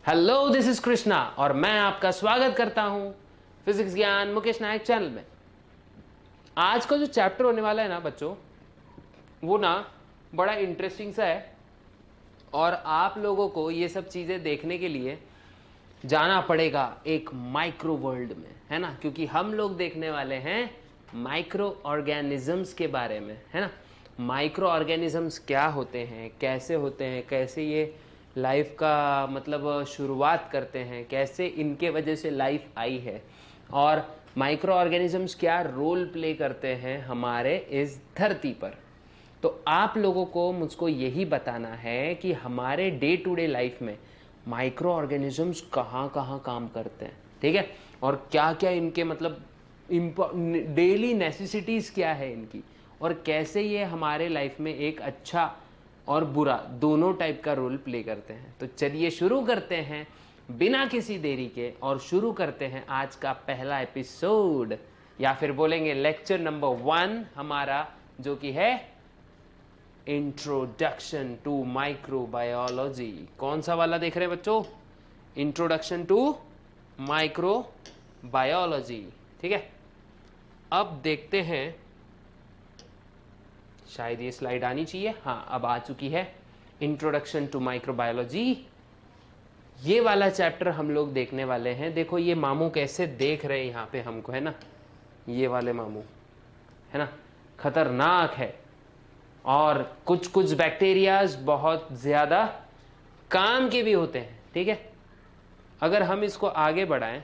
Hello, this is Krishna और मैं आपका स्वागत करता हूं फिजिक्स ज्ञान मुकेश नायक चैनल में। आज का जो चैप्टर होने वाला है ना बच्चों, वो ना बड़ा इंटरेस्टिंग सा है और आप लोगों को ये सब चीज़ें देखने के लिए जाना पड़ेगा एक माइक्रो वर्ल्ड में, है ना, क्योंकि हम लोग देखने वाले हैं माइक्रो ऑर्गेनिजम्स के बारे में, है ना। माइक्रो ऑर्गेनिजम्स क्या होते हैं, कैसे होते हैं, कैसे ये लाइफ का मतलब शुरुआत करते हैं, कैसे इनके वजह से लाइफ आई है और माइक्रो ऑर्गेनिजम्स क्या रोल प्ले करते हैं हमारे इस धरती पर। तो आप लोगों को मुझको यही बताना है कि हमारे डे टू डे लाइफ में माइक्रो ऑर्गेनिजम्स कहाँ कहाँ काम करते हैं, ठीक है, और क्या क्या इनके मतलब डेली नेसेसिटीज़ क्या है इनकी, और कैसे ये हमारे लाइफ में एक अच्छा और बुरा दोनों टाइप का रोल प्ले करते हैं। तो चलिए शुरू करते हैं बिना किसी देरी के और शुरू करते हैं आज का पहला एपिसोड, या फिर बोलेंगे लेक्चर नंबर 1 हमारा, जो कि है इंट्रोडक्शन टू माइक्रोबायोलॉजी। कौन सा वाला देख रहे हैं बच्चों? इंट्रोडक्शन टू माइक्रोबायोलॉजी, ठीक है। अब देखते हैं, शायद ये स्लाइड आनी चाहिए, हाँ अब आ चुकी है। इंट्रोडक्शन टू माइक्रोबायोलॉजी, ये वाला चैप्टर हम लोग देखने वाले हैं। देखो ये मामू कैसे देख रहे हैं यहाँ पे हमको, है ना, ये वाले मामू, है ना, खतरनाक है। और कुछ कुछ बैक्टीरियाज बहुत ज़्यादा काम के भी होते हैं, ठीक है। अगर हम इसको आगे बढ़ाएं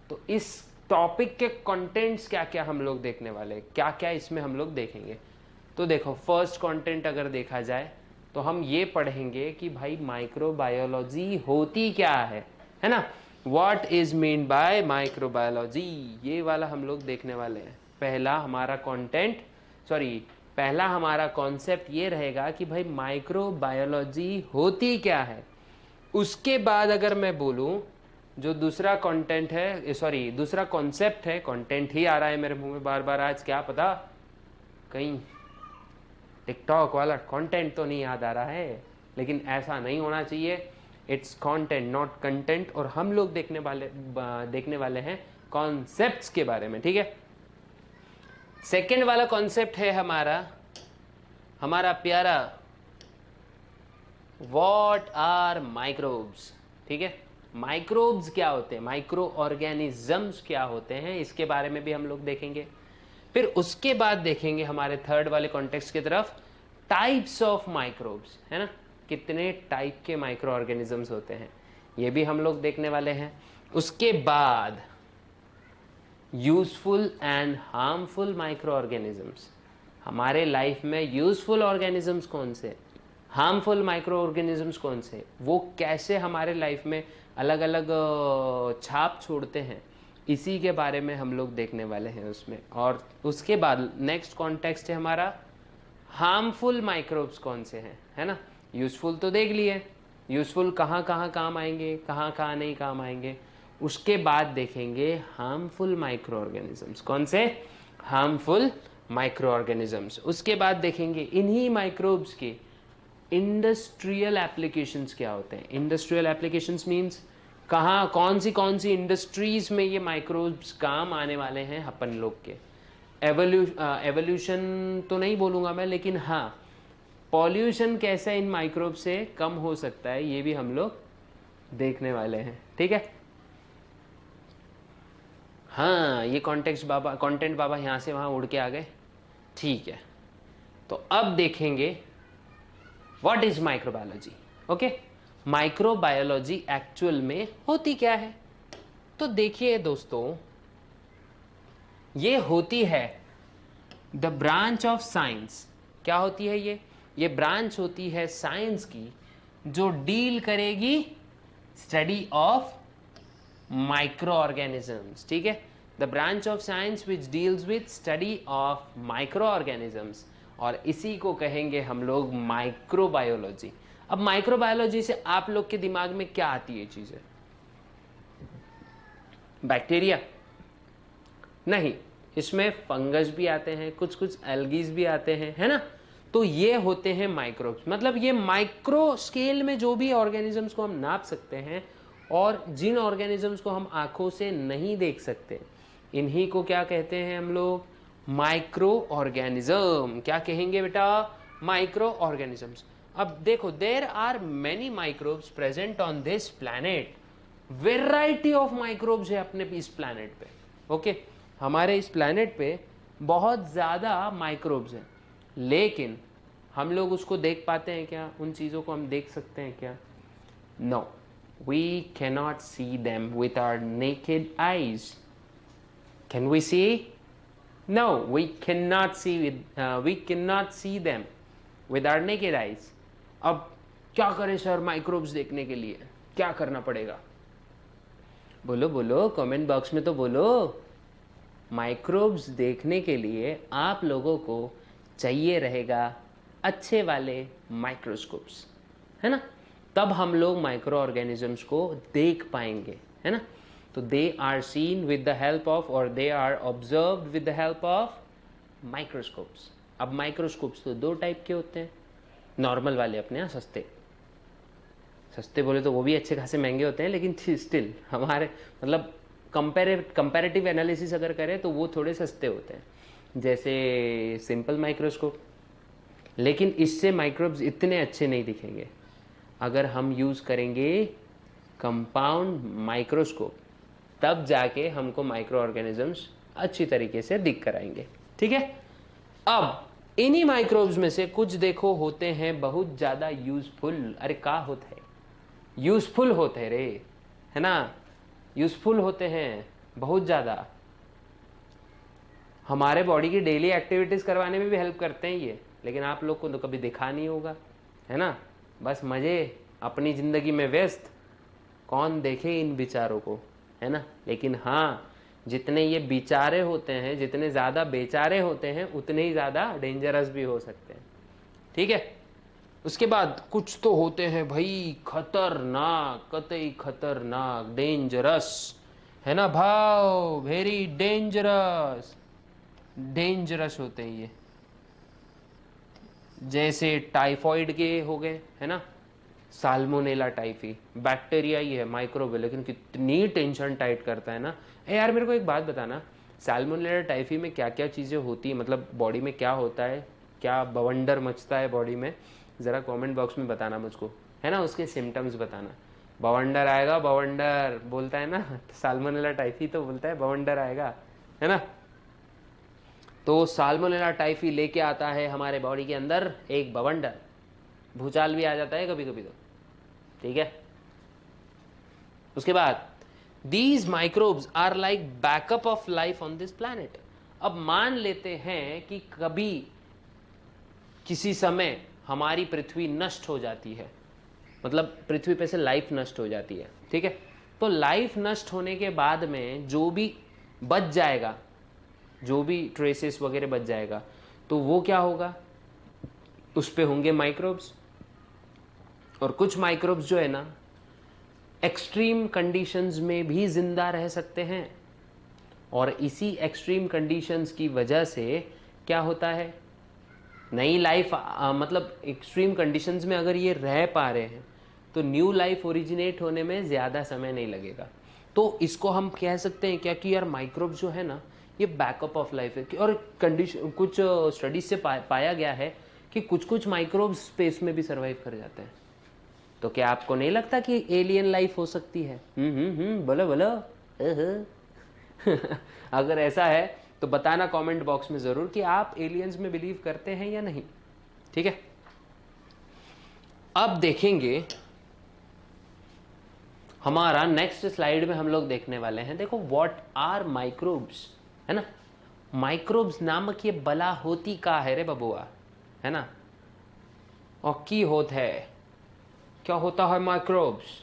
तो इस टॉपिक के कंटेंट्स क्या क्या हम लोग देखने वाले हैं, क्या क्या इसमें हम लोग देखेंगे। तो देखो फर्स्ट कंटेंट अगर देखा जाए तो हम ये पढ़ेंगे कि भाई माइक्रोबायोलॉजी होती क्या है ना, what is mean bye microbiology, ये वाला हम लोग देखने वाले हैं। पहला हमारा कंटेंट, सॉरी पहला हमारा कॉन्सेप्ट ये रहेगा कि भाई माइक्रोबायोलॉजी होती क्या है। उसके बाद अगर मैं बोलूं, जो दूसरा कंटेंट है, सॉरी दूसरा कॉन्सेप्ट है, कंटेंट ही आ रहा है मेरे मुंह में बार बार आज, क्या पता कहीं टिकटॉक वाला कंटेंट तो नहीं याद आ रहा है, लेकिन ऐसा नहीं होना चाहिए। इट्स कंटेंट नॉट कंटेंट, और हम लोग देखने वाले हैं कॉन्सेप्ट्स के बारे में, ठीक है। सेकेंड वाला कॉन्सेप्ट है हमारा प्यारा व्हाट आर माइक्रोब्स, ठीक है। माइक्रोब्स क्या होते हैं, माइक्रो ऑर्गेनिजम्स क्या होते हैं, इसके बारे में भी हम लोग देखेंगे। फिर उसके बाद देखेंगे हमारे थर्ड वाले कॉन्टेक्स्ट की तरफ टाइप्स ऑफ माइक्रोब्स, है ना, कितने टाइप के माइक्रो ऑर्गेनिजम्स होते हैं, ये भी हम लोग देखने वाले हैं। उसके बाद useful and harmful micro organisms, हमारे लाइफ में यूजफुल ऑर्गेनिजम्स कौन से, हार्मफुल माइक्रो ऑर्गेनिजम्स कौन से, वो कैसे हमारे लाइफ में अलग अलग छाप छोड़ते हैं, इसी के बारे में हम लोग देखने वाले हैं उसमें। और उसके बाद नेक्स्ट कॉन्टेक्स्ट है हमारा हार्मफुल माइक्रोब्स कौन से हैं, है ना। यूजफुल तो देख लिए, यूजफुल कहाँ कहाँ काम आएंगे, कहाँ कहाँ नहीं काम आएंगे। उसके बाद देखेंगे हार्मफुल माइक्रो ऑर्गेनिजम्स कौन से, हार्मफुल माइक्रो ऑर्गेनिजम्स। उसके बाद देखेंगे इन्हीं माइक्रोब्स के इंडस्ट्रियल एप्लीकेशंस क्या होते हैं। इंडस्ट्रियल एप्लीकेशंस मीन्स कहाँ कौन सी इंडस्ट्रीज में ये माइक्रोब्स काम आने वाले हैं अपन लोग के। एवोल्यूशन तो नहीं बोलूँगा मैं, लेकिन हाँ पॉल्यूशन कैसे इन माइक्रोब से कम हो सकता है, ये भी हम लोग देखने वाले हैं, ठीक है। हाँ ये कंटेंट बाबा यहाँ से वहाँ उड़ के आ गए, ठीक है। तो अब देखेंगे what is microbiology, okay. Microbiology actual में होती क्या है। तो देखिए दोस्तों, ये होती है द ब्रांच ऑफ साइंस। क्या होती है ये ब्रांच होती है साइंस की जो डील करेगी स्टडी ऑफ माइक्रो ऑर्गेनिजम्स, ठीक है। The branch of science which deals with study of micro organisms, और इसी को कहेंगे हम लोग माइक्रोबायोलॉजी। अब माइक्रोबायोलॉजी से आप लोग के दिमाग में क्या आती है चीजें, बैक्टीरिया नहीं, इसमें फंगस भी आते हैं, कुछ कुछ एल्गीज भी आते हैं, है ना। तो ये होते हैं माइक्रोब्स। मतलब ये माइक्रो स्केल में जो भी ऑर्गेनिजम्स को हम नाप सकते हैं और जिन ऑर्गेनिजम्स को हम आंखों से नहीं देख सकते, इन्हीं को क्या कहते हैं हम लोग? Micro organism. क्या कहेंगे बेटा? Micro organisms. अब देखो, there are many microbes present on this planet. Variety of microbes है अपने इस प्लैनेट पे। ओके, हमारे इस प्लैनेट पे बहुत ज़्यादा माइक्रोब्स हैं, लेकिन हम लोग उसको देख पाते हैं क्या? उन चीज़ों को हम देख सकते हैं क्या? No, we cannot see them with our naked eyes. Can we see? No, we cannot see them with our naked eyes. अब क्या करें सर माइक्रोब्स देखने के लिए? क्या करना पड़ेगा? बोलो बोलो, कमेंट बॉक्स में तो बोलो। माइक्रोब्स देखने के लिए आप लोगों को चाहिए रहेगा अच्छे वाले माइक्रोस्कोप्स, है ना? तब हम लोग माइक्रो ऑर्गेनिजम्स को देख पाएंगे, है ना? तो they are seen with the help of, और they are observed with the help of microscopes. अब माइक्रोस्कोप्स तो दो टाइप के होते हैं। नॉर्मल वाले अपने यहाँ सस्ते, सस्ते बोले तो वो भी अच्छे खासे महंगे होते हैं, लेकिन स्टिल हमारे मतलब कंपैरेटिव एनालिसिस अगर करें तो वो थोड़े सस्ते होते हैं, जैसे सिंपल माइक्रोस्कोप। लेकिन इससे माइक्रोब्स इतने अच्छे नहीं दिखेंगे अगर हम यूज़ करेंगे कंपाउंड माइक्रोस्कोप। तब जाके हमको माइक्रो ऑर्गेनिजम्स अच्छी तरीके से दिख कर आएंगे, ठीक है? अब इन्हीं माइक्रोब्स में से कुछ देखो होते हैं बहुत ज़्यादा यूजफुल। अरे का होता है? यूजफुल होते हैं रे, है ना? यूजफुल होते हैं बहुत ज़्यादा। हमारे बॉडी की डेली एक्टिविटीज़ करवाने में भी हेल्प करते हैं ये, लेकिन आप लोग को तो कभी दिखा नहीं होगा, है ना? बस मज़े अपनी ज़िंदगी में व्यस्त, कौन देखे इन बेचारों को, है ना? लेकिन हाँ, जितने ये बेचारे होते हैं, जितने ज़्यादा बेचारे होते हैं, उतने ही ज़्यादा डेंजरस भी हो सकते हैं, ठीक है? उसके बाद कुछ तो होते हैं भाई खतरनाक, कतई खतरनाक, डेंजरस, है ना भाव? वेरी डेंजरस, डेंजरस होते हैं ये। जैसे टाइफॉइड के हो गए, है ना? साल्मोनेला टाइफी, बैक्टीरिया ही है, माइक्रोब है, लेकिन कितनी टेंशन टाइट करता है ना। यार मेरे को एक बात बताना, साल्मोनेला टाइफी में क्या क्या चीज़ें होती है? मतलब बॉडी में क्या होता है, क्या बवंडर मचता है बॉडी में? ज़रा कमेंट बॉक्स में बताना मुझको, है ना? उसके सिम्टम्स बताना। बवंडर आएगा, बवंडर बोलता है ना, साल्मोनेला टाइफी तो बोलता है बवंडर आएगा, है ना? तो साल्मोनेला टाइफी लेके आता है हमारे बॉडी के अंदर एक बवंडर। भूचाल भी आ जाता है कभी कभी तो, ठीक है? उसके बाद these microbes are like backup of life on this planet. अब मान लेते हैं कि कभी किसी समय हमारी पृथ्वी नष्ट हो जाती है, मतलब पृथ्वी पे से लाइफ नष्ट हो जाती है, ठीक है? तो लाइफ नष्ट होने के बाद में जो भी बच जाएगा, जो भी ट्रेसेस वगैरह बच जाएगा, तो वो क्या होगा? उस पे होंगे माइक्रोब्स। और कुछ माइक्रोब्स जो है ना, एक्सट्रीम कंडीशंस में भी जिंदा रह सकते हैं, और इसी एक्सट्रीम कंडीशंस की वजह से क्या होता है, नई लाइफ, मतलब एक्सट्रीम कंडीशंस में अगर ये रह पा रहे हैं तो न्यू लाइफ ओरिजिनेट होने में ज़्यादा समय नहीं लगेगा। तो इसको हम कह सकते हैं क्या कि यार माइक्रोब्स जो है ना, ये बैकअप ऑफ लाइफ है। और कंडीशन, कुछ स्टडीज से पाया गया है कि कुछ कुछ माइक्रोब्स स्पेस में भी सर्वाइव कर जाते हैं। तो क्या आपको नहीं लगता कि एलियन लाइफ हो सकती है? बोलो बोलो। अगर ऐसा है तो बताना कमेंट बॉक्स में ज़रूर कि आप एलियंस में बिलीव करते हैं या नहीं, ठीक है? अब देखेंगे हमारा नेक्स्ट स्लाइड में हम लोग देखने वाले हैं, देखो व्हाट आर माइक्रोब्स, है ना? माइक्रोब्स नामक ये बला होती का है रे बबुआ, है ना? और की होत है, क्या होता है माइक्रोब्स,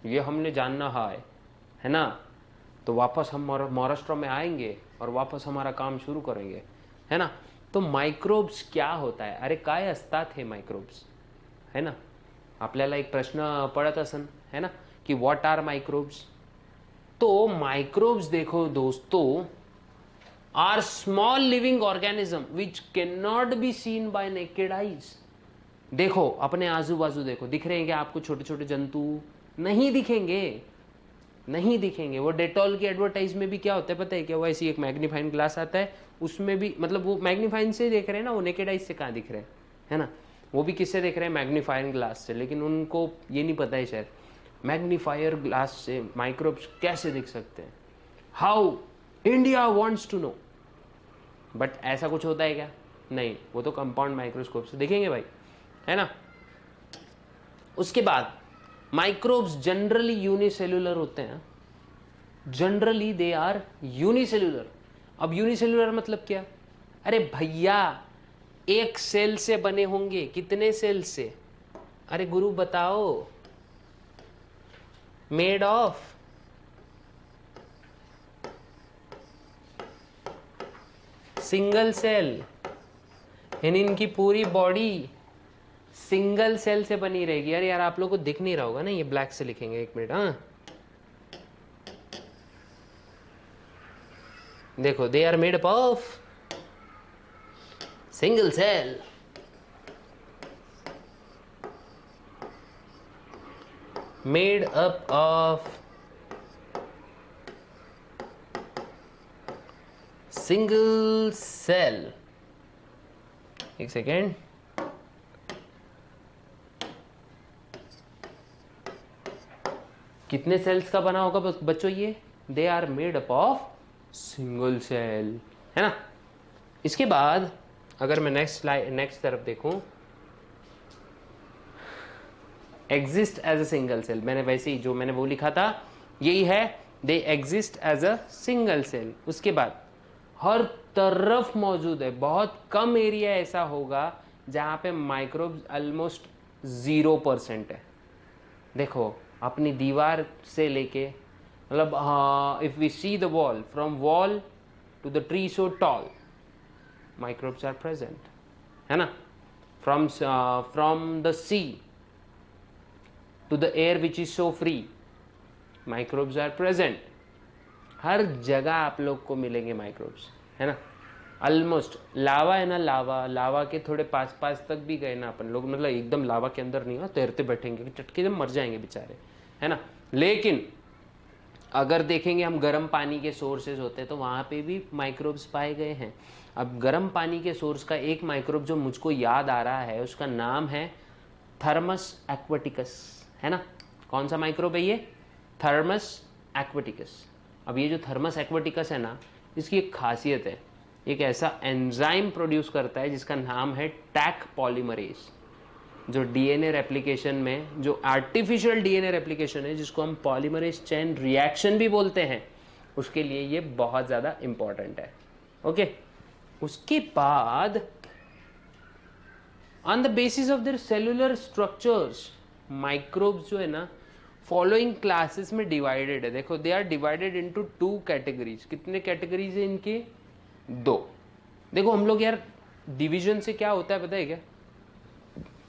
ये हमने जानना है ना? तो वापस हम महाराष्ट्र में आएंगे और वापस हमारा काम शुरू करेंगे, है ना? तो माइक्रोब्स क्या होता है? अरे काय असतात हे माइक्रोब्स, है ना? आपल्याला एक प्रश्न पडत असन, है ना, कि व्हाट आर माइक्रोब्स? तो माइक्रोब्स देखो दोस्तों, are small living organism which can not be seen by naked eyes. देखो अपने आजू बाजू देखो, दिख रहे हैं क्या आपको छोटे छोटे जंतु? नहीं दिखेंगे, नहीं दिखेंगे। वो डेटॉल की एडवर्टाइज में भी क्या होता है पता है क्या? वो ऐसी एक मैग्नीफाइंग ग्लास आता है, उसमें भी मतलब वो मैग्नीफाइंग से देख रहे हैं ना, वो नेकेड आइज से कहाँ दिख रहे हैं, है ना? वो भी किससे देख रहे हैं? मैग्नीफाइंग ग्लास से। लेकिन उनको ये नहीं पता है शायद मैग्नीफायर ग्लास से माइक्रोब्स कैसे दिख सकते हैं। How India wants to know, but ऐसा कुछ होता है क्या? नहीं, वो तो कंपाउंड माइक्रोस्कोप से देखेंगे भाई, है ना? उसके बाद माइक्रोब्स जनरली यूनिसेल्युलर होते हैं, जनरली दे आर यूनिसेल्युलर। अब यूनिसेल्युलर मतलब क्या? अरे भैया एक सेल से बने होंगे, कितने सेल से? अरे गुरु बताओ। मेड ऑफ सिंगल सेल, यानी इनकी पूरी बॉडी सिंगल सेल से बनी रहेगी। अरे यार आप लोगों को दिख नहीं रहा होगा ना, ये ब्लैक से लिखेंगे, एक मिनट। हाँ देखो, they are made up of single cell, made up of single cell. एक सेकेंड, कितने सेल्स का बना होगा बच्चों ये? They are made up of single cell, है ना? इसके बाद अगर मैं नेक्स्ट तरफ देखूं, exist as a single cell, मैंने वैसे ही जो मैंने वो लिखा था यही है, they exist as a single cell. उसके बाद हर तरफ मौजूद है, बहुत कम एरिया ऐसा होगा जहां पे माइक्रोब्स ऑलमोस्ट 0% है। देखो अपनी दीवार से लेके, मतलब हाँ, if we see the wall, from wall to the tree so tall, microbes are present, है ना? From the sea to the air which is so free, microbes are present. हर जगह आप लोग को मिलेंगे माइक्रोब्स, है ना? ऑलमोस्ट लावा है ना, लावा के थोड़े पास पास तक भी गए ना अपन लोग, मतलब एकदम लावा के अंदर नहीं हो, तैरते बैठेंगे, चटके जब मर जाएंगे बेचारे, है ना? लेकिन अगर देखेंगे हम गर्म पानी के सोर्सेज होते हैं तो वहाँ पे भी माइक्रोब्स पाए गए हैं। अब गर्म पानी के सोर्स का एक माइक्रोब जो मुझको याद आ रहा है, उसका नाम है थर्मस एक्वाटिकस, है ना? कौन सा माइक्रोब है ये? Thermos aquaticus. अब ये जो थर्मस एक्वाटिकस है ना, इसकी एक खासियत है, एक ऐसा एंजाइम प्रोड्यूस करता है जिसका नाम है टैक पॉलीमरेज। जो डीएनए रेप्लिकेशन में, जो आर्टिफिशियल डीएनए रेप्लिकेशन है, जिसको हम पॉलीमरेज चेन रिएक्शन भी बोलते हैं, उसके लिए ये बहुत ज़्यादा इंपॉर्टेंट है। ओके, उसके बाद on the basis of their cellular structures, microbes जो है ना फॉलोइंग क्लासेस में डिवाइडेड है। देखो they are divided into 2 categories. कितने कैटेगरीज है इनके? 2। देखो हम लोग यार डिवीजन से क्या होता है पता है क्या?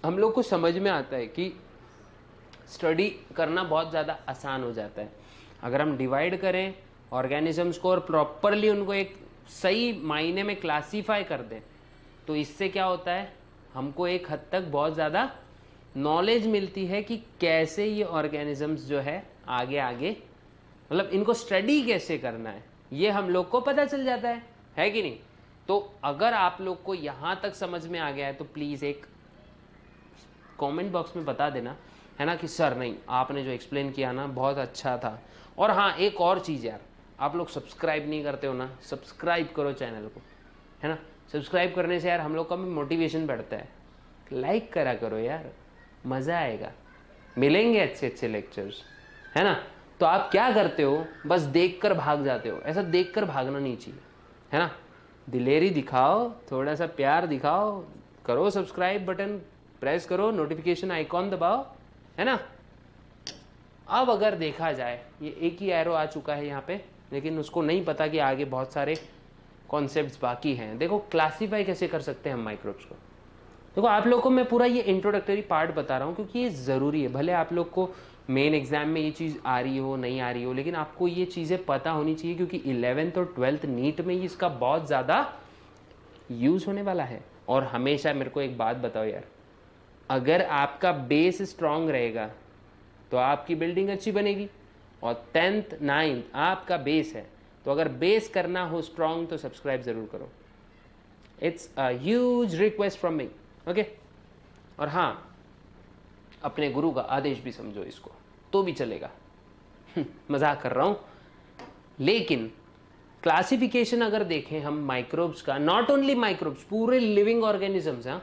हम लोग को समझ में आता है कि स्टडी करना बहुत ज़्यादा आसान हो जाता है अगर हम डिवाइड करें ऑर्गेनिजम्स को और प्रॉपरली उनको एक सही मायने में क्लासीफाई कर दें। तो इससे क्या होता है, हमको एक हद तक बहुत ज़्यादा नॉलेज मिलती है कि कैसे ये ऑर्गेनिजम्स जो है आगे आगे, मतलब इनको स्टडी कैसे करना है, ये हम लोग को पता चल जाता है कि नहीं? तो अगर आप लोग को यहाँ तक समझ में आ गया है तो प्लीज़ एक कमेंट बॉक्स में बता देना, है ना, कि सर नहीं आपने जो एक्सप्लेन किया ना बहुत अच्छा था। और हाँ एक और चीज़ यार, आप लोग सब्सक्राइब नहीं करते हो ना, सब्सक्राइब करो चैनल को, है ना? सब्सक्राइब करने से यार हम लोग का भी मोटिवेशन बढ़ता है। लाइक करा करो यार, मज़ा आएगा, मिलेंगे अच्छे अच्छे लेक्चर्स, है ना? तो आप क्या करते हो, बस देखकर भाग जाते हो। ऐसा देखकर भागना नहीं चाहिए, है ना? दिलेरी दिखाओ, थोड़ा सा प्यार दिखाओ, करो सब्सक्राइब बटन प्रेस करो, नोटिफिकेशन आइकॉन दबाओ, है ना? अब अगर देखा जाए ये एक ही एरो आ चुका है यहाँ पे, लेकिन उसको नहीं पता कि आगे बहुत सारे कॉन्सेप्ट्स बाकी हैं। देखो क्लासीफाई कैसे कर सकते हैं हम माइक्रोब्स को। देखो आप लोग को मैं पूरा ये इंट्रोडक्टरी पार्ट बता रहा हूँ क्योंकि ये ज़रूरी है। भले आप लोग को मेन एग्जाम में ये चीज़ आ रही हो नहीं आ रही हो, लेकिन आपको ये चीज़ें पता होनी चाहिए क्योंकि 11th और 12th नीट में ही इसका बहुत ज़्यादा यूज़ होने वाला है। और हमेशा मेरे को एक बात बताओ यार, अगर आपका बेस स्ट्रांग रहेगा तो आपकी बिल्डिंग अच्छी बनेगी। और 10th 9th आपका बेस है, तो अगर बेस करना हो स्ट्रांग तो सब्सक्राइब ज़रूर करो। It's a huge request from me, okay. और हाँ, अपने गुरु का आदेश भी समझो इसको तो भी चलेगा। मजाक कर रहा हूँ। लेकिन क्लासिफिकेशन अगर देखें हम माइक्रोब्स का, नॉट ओनली माइक्रोब्स, पूरे लिविंग ऑर्गेनिजम्स, हाँ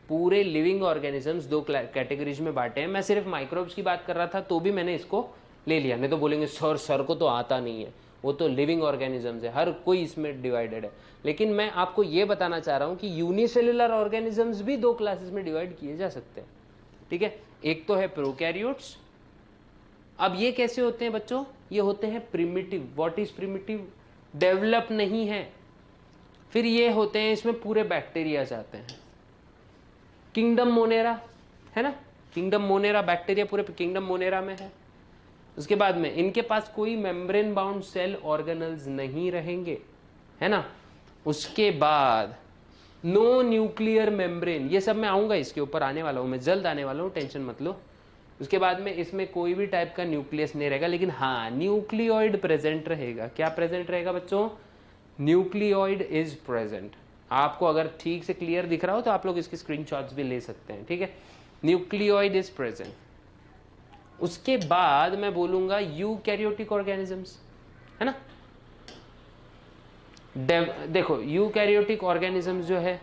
पूरे लिविंग ऑर्गेनिजम्स 2 कैटेगरीज में बांटे हैं। मैं सिर्फ माइक्रोब्स की बात कर रहा था तो भी मैंने इसको ले लिया, नहीं तो बोलेंगे सर को तो आता नहीं है, वो तो लिविंग ऑर्गेनिजम्स है, हर कोई इसमें डिवाइडेड है। लेकिन मैं आपको ये बताना चाह रहा हूँ कि यूनिसेलुलर ऑर्गेनिजम्स भी 2 क्लासेस में डिवाइड किए जा सकते हैं, ठीक है। एक तो है प्रोकैरियोट्स। अब ये कैसे होते हैं बच्चों? ये होते हैं primitive. What is primitive? Develop नहीं है। फिर ये होते हैं, इसमें पूरे बैक्टीरिया आते हैं। किंगडम मोनेरा है ना, किंगडम मोनेरा बैक्टीरिया पूरे किंगडम मोनेरा में है। उसके बाद में इनके पास कोई मेम्ब्रेन बाउंड सेल ऑर्गेनल्स नहीं रहेंगे, है ना। उसके बाद नो न्यूक्लियर मेम्ब्रेन, ये सब मैं आऊंगा इसके ऊपर, आने वाला हूं मैं, जल्द आने वाला हूं, टेंशन मत लो। उसके बाद में इसमें कोई भी टाइप का न्यूक्लियस नहीं रहेगा, लेकिन हाँ न्यूक्लियोइड प्रेजेंट रहेगा। क्या प्रेजेंट रहेगा बच्चों? Nucleoid is present. आपको अगर ठीक से क्लियर दिख रहा हो तो आप लोग इसके स्क्रीनशॉट्स भी ले सकते हैं, ठीक है। Nucleoid is present. उसके बाद मैं बोलूंगा यूकैरियोटिक ऑर्गेनिजम्स, है ना। देखो यूकैरियोटिक ऑर्गेनिजम्स जो है,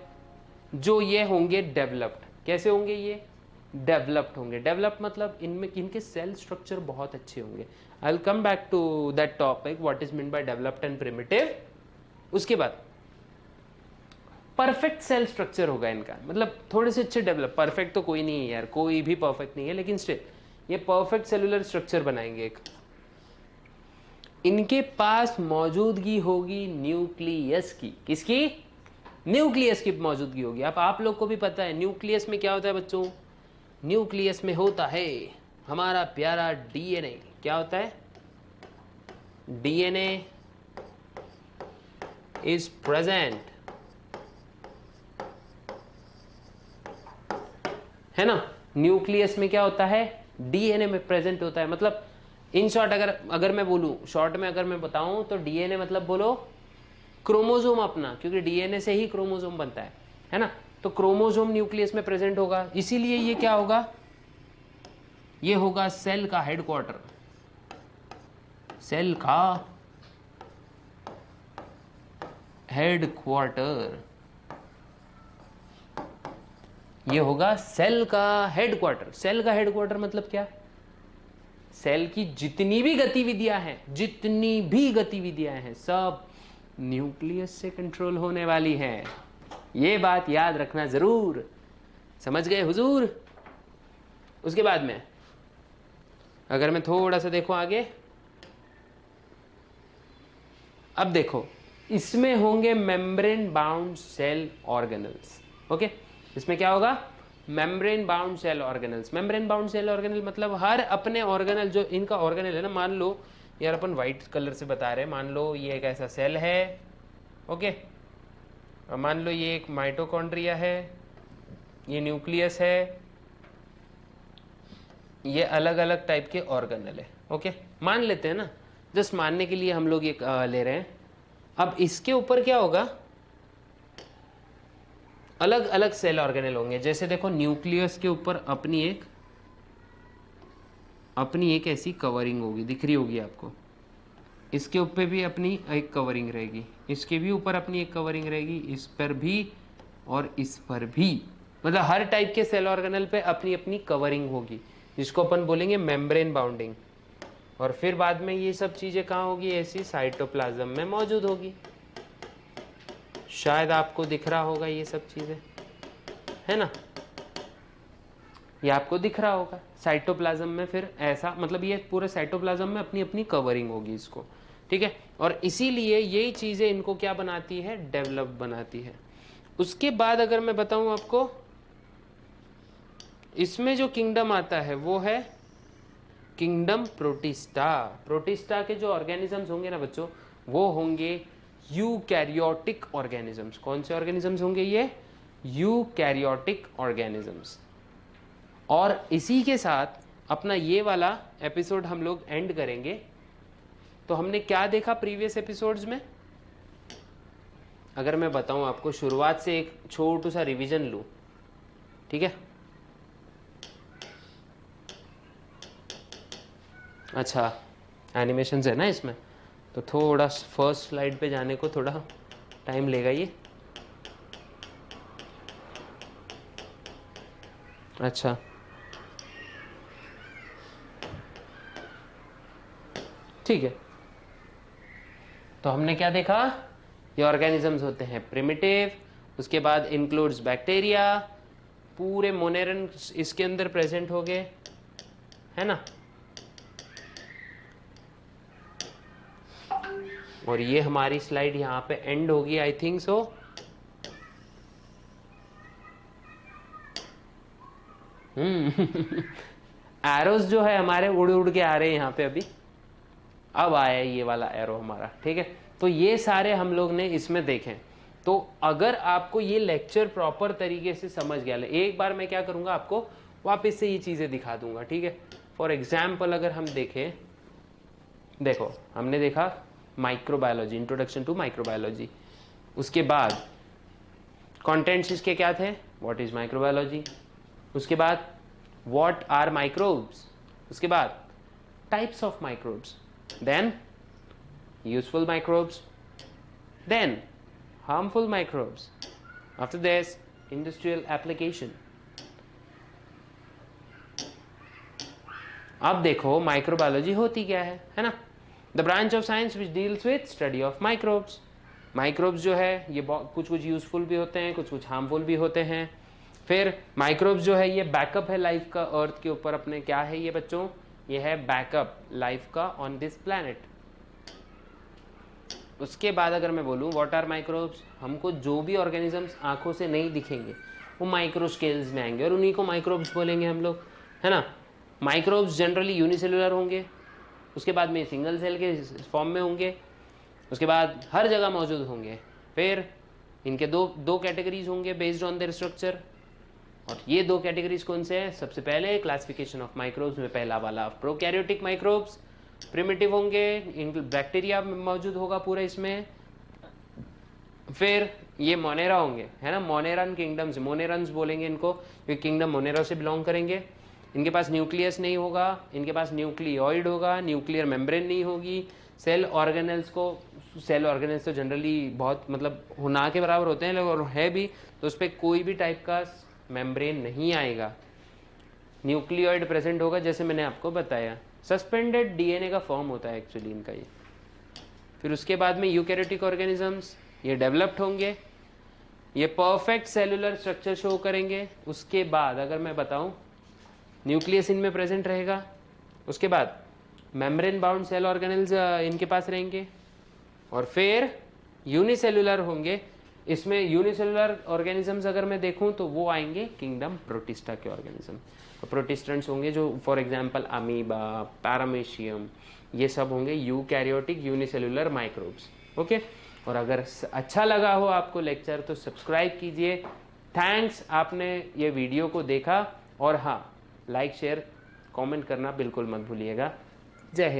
जो ये होंगे डेवलप्ड। कैसे होंगे ये? डेवलप्ड होंगे। डेवलप्ड मतलब इनमें इनके सेल स्ट्रक्चर बहुत अच्छे होंगे। I will come back to that topic, what is mean by developed and primitive. उसके बाद परफेक्ट सेल स्ट्रक्चर होगा इनका, मतलब थोड़े से अच्छे डेवलप। परफेक्ट तो कोई नहीं है यार, कोई भी परफेक्ट नहीं है, लेकिन स्टिल ये परफेक्ट सेलुलर स्ट्रक्चर बनाएंगे एक। इनके पास मौजूदगी होगी न्यूक्लियस की। किसकी? न्यूक्लियस की मौजूदगी होगी। अब आप लोग को भी पता है न्यूक्लियस में क्या होता है बच्चों? न्यूक्लियस में होता है हमारा प्यारा डीएनए। क्या होता है? डीएनए इज प्रेजेंट, है ना। न्यूक्लियस में क्या होता है? डीएनए में प्रेजेंट होता है। मतलब इन शॉर्ट अगर मैं बोलूं, शॉर्ट में अगर मैं बताऊं तो डीएनए मतलब बोलो क्रोमोसोम अपना, क्योंकि डीएनए से ही क्रोमोसोम बनता है ना। तो क्रोमोसोम न्यूक्लियस में प्रेजेंट होगा, इसीलिए ये क्या होगा? ये होगा सेल का हेडक्वार्टर। सेल का हेडक्वार्टर, ये होगा सेल का हेडक्वार्टर। सेल का हेडक्वार्टर मतलब क्या? सेल की जितनी भी गतिविधियां हैं सब न्यूक्लियस से कंट्रोल होने वाली हैं। ये बात याद रखना जरूर। समझ गए हुजूर? उसके बाद में अगर मैं थोड़ा सा देखो आगे, अब देखो इसमें होंगे membrane bound cell organelles. Okay, इसमें क्या होगा? Membrane bound cell organelles. Membrane bound cell organelle मतलब हर अपने ऑर्गेनल, जो इनका ऑर्गेनल है ना, मान लो यार अपन व्हाइट कलर से बता रहे हैं, मान लो ये एक ऐसा सेल है, ओके। मान लो ये एक माइटोकॉन्ड्रिया है, ये न्यूक्लियस है, ये अलग अलग टाइप के ऑर्गेनल है, ओके। मान लेते हैं ना, जस्ट मानने के लिए हम लोग ये ले रहे हैं। अब इसके ऊपर क्या होगा? अलग अलग सेल ऑर्गेनल होंगे। जैसे देखो न्यूक्लियस के ऊपर अपनी एक ऐसी कवरिंग होगी, दिख रही होगी आपको। इसके ऊपर भी अपनी एक कवरिंग रहेगी, इसके भी ऊपर अपनी एक कवरिंग रहेगी, इस पर भी और इस पर भी। मतलब हर टाइप के सेल ऑर्गेनल पे अपनी अपनी कवरिंग होगी, जिसको अपन बोलेंगे मेम्ब्रेन बाउंडिंग। और फिर बाद में ये सब चीज़ें कहाँ होगी? ऐसी साइटोप्लाज्म में मौजूद होगी। शायद आपको दिख रहा होगा ये सब चीज़ें, है ना। ये आपको दिख रहा होगा साइटोप्लाज्म में। फिर ऐसा मतलब ये पूरे साइटोप्लाज्म में अपनी अपनी कवरिंग होगी इसको, ठीक है। और इसीलिए यही चीज़ें इनको क्या बनाती है? डेवलप बनाती है। उसके बाद अगर मैं बताऊं आपको, इसमें जो किंगडम आता है वो है किंगडम प्रोटिस्टा। प्रोटिस्टा के जो ऑर्गेनिजम्स होंगे ना बच्चों, वो होंगे यूकैरियोटिक ऑर्गेनिजम्स। कौन से ऑर्गेनिजम्स होंगे ये? Eukaryotic organisms. और इसी के साथ अपना ये वाला एपिसोड हम लोग एंड करेंगे। तो हमने क्या देखा प्रीवियस एपिसोड्स में? अगर मैं बताऊं आपको, शुरुआत से एक छोटू सा रिवीजन लूं, ठीक है? अच्छा, एनिमेशंस है ना इसमें, तो थोड़ा फर्स्ट स्लाइड पे जाने को थोड़ा टाइम लेगा ये। अच्छा, ठीक है। तो हमने क्या देखा? ये ऑर्गेनिजम्स होते हैं प्रिमिटिव, उसके बाद इंक्लूड्स बैक्टीरिया, पूरे मोनेरन इसके अंदर प्रेजेंट हो गए, है ना? और ये हमारी स्लाइड यहाँ पे एंड होगी, आई थिंक सो। एरोस जो है हमारे उड़ उड़ के आ रहे हैं यहाँ पे अभी। अब आया ये वाला एरो हमारा, ठीक है? तो ये सारे हम लोग ने इसमें देखे। तो अगर आपको ये लेक्चर प्रॉपर तरीके से समझ गया, एक बार मैं क्या करूंगा, आपको वापस से ये चीजें दिखा दूंगा, ठीक है? फॉर एग्जाम्पल अगर हम देखें, देखो हमने देखा माइक्रोबायोलॉजी, इंट्रोडक्शन टू माइक्रोबायोलॉजी। उसके बाद कंटेंट्स इसके क्या थे? What is microbiology. उसके बाद व्हाट आर माइक्रोब्स। उसके बाद types of microbes, then useful microbes, then harmful microbes, after this industrial application। अब देखो माइक्रोबायोलॉजी होती क्या है ना? The branch of science which deals with study of microbes. Microbes जो है ये कुछ कुछ यूजफुल भी होते हैं, कुछ कुछ हार्मफुल भी होते हैं। फिर माइक्रोब्स जो है ये बैकअप है लाइफ का अर्थ के ऊपर अपने। क्या है ये बच्चों? ये है बैकअप लाइफ का ऑन दिस प्लैनेट। उसके बाद अगर मैं बोलूँ व्हाट आर माइक्रोब्स, हमको जो भी ऑर्गेनिजम्स आंखों से नहीं दिखेंगे वो माइक्रो स्केल्स में आएंगे और उन्हीं को माइक्रोब्स बोलेंगे हम लोग, है ना? माइक्रोब्स जनरली यूनिसेलुलर होंगे, उसके बाद में सिंगल सेल के फॉर्म में होंगे, उसके बाद हर जगह मौजूद होंगे। फिर इनके दो कैटेगरीज होंगे बेस्ड ऑन देयर स्ट्रक्चर। और ये दो कैटेगरीज कौन से हैं? सबसे पहले क्लासिफिकेशन ऑफ माइक्रोब्स में पहला वाला प्रोकैरियोटिक माइक्रोब्स, प्रिमिटिव होंगे, बैक्टीरिया मौजूद होगा पूरा इसमें। फिर ये मोनेरा होंगे, है ना? मोनेरन किंगडम्स, मोनेरन्स बोलेंगे इनको, ये किंगडम मोनेरा से बिलोंग करेंगे। इनके पास न्यूक्लियस नहीं होगा, इनके पास न्यूक्लियोइड होगा, न्यूक्लियर मेम्ब्रेन नहीं होगी। सेल ऑर्गेनेल्स तो जनरली बहुत मतलब ना के बराबर होते हैं, और है भी, तो उस पर कोई भी टाइप का मेम्ब्रेन नहीं आएगा। न्यूक्लियोइड प्रेजेंट होगा जैसे मैंने आपको बताया। सस्पेंडेड डीएनए का फॉर्म होता है एक्चुअली इनका ये। फिर उसके बाद में यूकैरियोटिक ऑर्गेनिजम्स ये डेवलप्ड होंगे, ये परफेक्ट सेलुलर स्ट्रक्चर शो करेंगे। उसके बाद अगर मैं बताऊं, न्यूक्लियस इनमें प्रेजेंट रहेगा, उसके बाद मेम्ब्रेन बाउंड सेल ऑर्गेनेल्स इनके पास रहेंगे, और फिर यूनिसेलुलर होंगे। इसमें यूनिसेलुलर ऑर्गेनिजम्स अगर मैं देखूं तो वो आएंगे किंगडम प्रोटिस्टा के ऑर्गेनिज्म। तो प्रोटिस्टेंट्स होंगे जो फॉर एग्जांपल अमीबा, पैरामीशियम, ये सब होंगे यूकैरियोटिक यूनिसेलुलर माइक्रोब्स। ओके, और अगर अच्छा लगा हो आपको लेक्चर तो सब्सक्राइब कीजिए। थैंक्स, आपने ये वीडियो को देखा। और हाँ, लाइक शेयर कमेंट करना बिल्कुल मत भूलिएगा। जय हिंद।